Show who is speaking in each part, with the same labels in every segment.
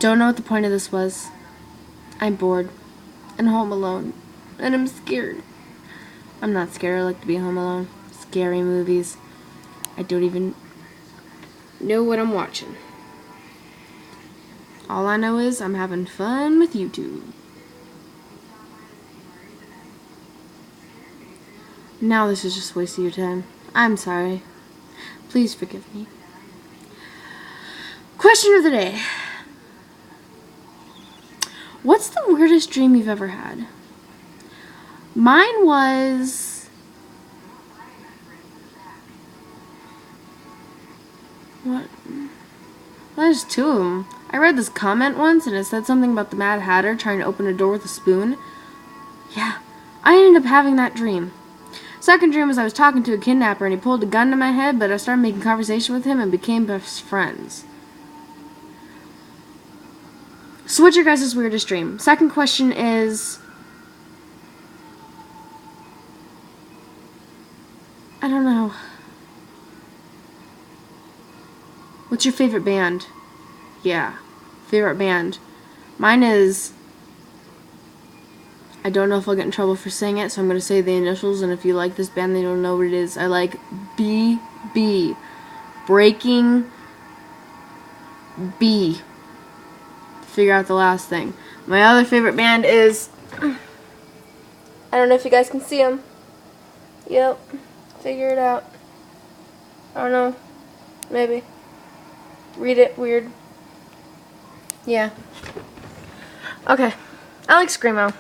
Speaker 1: Don't know what the point of this was. I'm bored and home alone, and I'm scared. I'm not scared. I like to be home alone. Scary movies. I don't even know what I'm watching. All I know is I'm having fun with YouTube. Now this is just wasting your time. I'm sorry. Please forgive me. Question of the day. What's the weirdest dream you've ever had? Mine was... What? There's two of them. I read this comment once and it said something about the Mad Hatter trying to open a door with a spoon. Yeah, I ended up having that dream. Second dream was I was talking to a kidnapper and he pulled a gun to my head, but I started making conversation with him and became best friends. So what's your guys' weirdest dream? Second question is... I don't know. What's your favorite band? Yeah, favorite band. Mine is... I don't know if I'll get in trouble for saying it, so I'm going to say the initials, and if you like this band, they don't know what it is. I like BB. Breaking B. Figure out the last thing. My other favorite band is... I don't know if you guys can see them. Yep. Figure it out. I don't know. Maybe. Read it. Weird. Yeah. Okay. I like Screamo.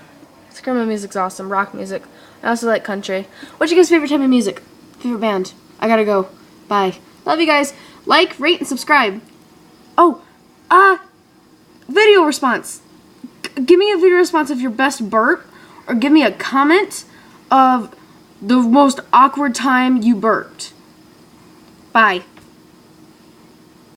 Speaker 1: Screamo music's awesome. Rock music. I also like country. What's your guys' favorite type of music? Favorite band? I gotta go. Bye. Love you guys. Like, rate, and subscribe. Oh, video response. Give me a video response of your best burp, or give me a comment of the most awkward time you burped. Bye.